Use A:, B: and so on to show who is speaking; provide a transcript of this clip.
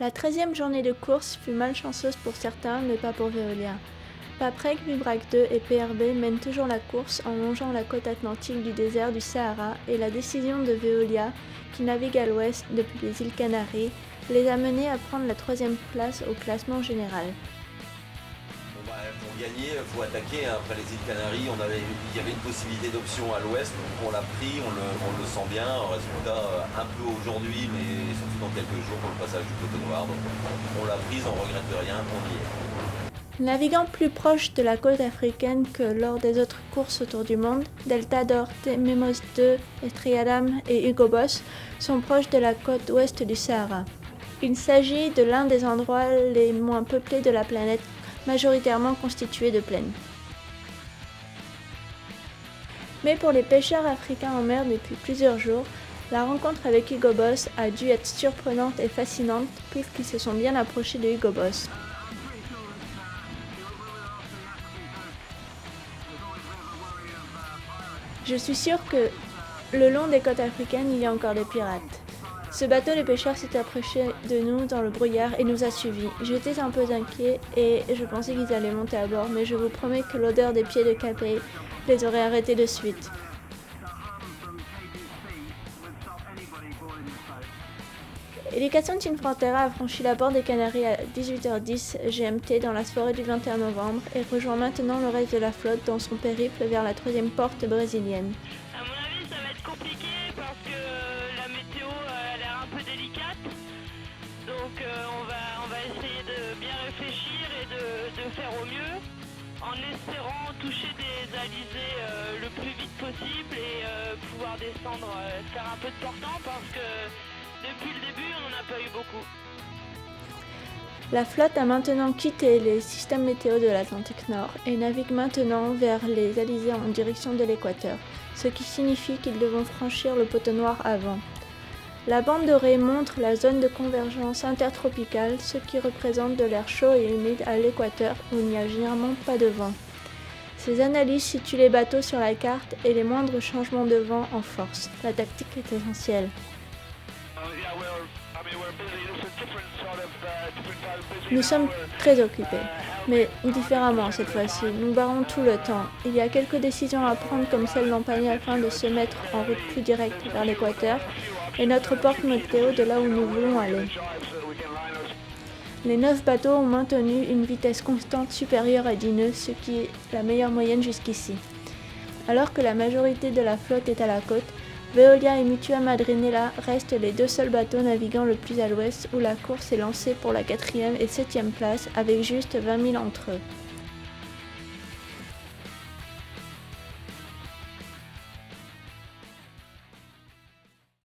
A: La 13e journée de course fut malchanceuse pour certains, mais pas pour Veolia. Paprec, Lubrac 2 et PRB mènent toujours la course en longeant la côte atlantique du désert du Sahara et la décision de Veolia, qui navigue à l'ouest depuis les îles Canaries, les a menés à prendre la 3e place au classement général.
B: Pour gagner, il faut attaquer. Après les îles Canaries, il y avait une possibilité d'option à l'ouest, donc on l'a pris, on le sent bien. Résultat, un peu aujourd'hui, mais surtout dans quelques jours pour le passage du Coteau Noir. Donc on l'a prise, on ne regrette rien, on y est.
A: Naviguant plus proche de la côte africaine que lors des autres courses autour du monde, Delta d'Or, Memos 2, Estriadam et Hugo Boss sont proches de la côte ouest du Sahara. Il s'agit de l'un des endroits les moins peuplés de la planète, majoritairement constitué de plaines. Mais pour les pêcheurs africains en mer depuis plusieurs jours, la rencontre avec Hugo Boss a dû être surprenante et fascinante puisqu'ils se sont bien approchés de Hugo Boss. Je suis sûre que le long des côtes africaines, il y a encore des pirates. Ce bateau de pêcheurs s'est approché de nous dans le brouillard et nous a suivis. J'étais un peu inquiet et je pensais qu'ils allaient monter à bord, mais je vous promets que l'odeur des pieds de Capey les aurait arrêtés de suite. Education Sin Frontera a franchi la porte des Canaries à 18h10 GMT dans la soirée du 21 novembre et rejoint maintenant le reste de la flotte dans son périple vers la 3e porte brésilienne.
C: À mon avis, ça va être compliqué parce que la météo a l'air un peu délicate. Donc on va essayer de bien réfléchir et de faire au mieux en espérant toucher des alizés le plus vite possible et pouvoir descendre, faire un peu de portant parce que depuis le début, on n'en a pas eu beaucoup.
A: La flotte a maintenant quitté les systèmes météo de l'Atlantique Nord et navigue maintenant vers les alizés en direction de l'équateur, ce qui signifie qu'ils devront franchir le Poteau Noir avant. La bande dorée montre la zone de convergence intertropicale, ce qui représente de l'air chaud et humide à l'équateur où il n'y a généralement pas de vent. Ces analyses situent les bateaux sur la carte et les moindres changements de vent en force. La tactique est essentielle. Nous sommes très occupés, mais différemment cette fois-ci. Nous barrons tout le temps. Il y a quelques décisions à prendre comme celle d'Empagner afin de se mettre en route plus directe vers l'équateur et notre porte météo de là où nous voulons aller. Les 9 bateaux ont maintenu une vitesse constante supérieure à 10 nœuds, ce qui est la meilleure moyenne jusqu'ici. Alors que la majorité de la flotte est à la côte, Veolia et Mutua Madrinela restent les 2 seuls bateaux naviguant le plus à l'ouest où la course est lancée pour la 4e et 7e place avec juste 20 000 entre eux.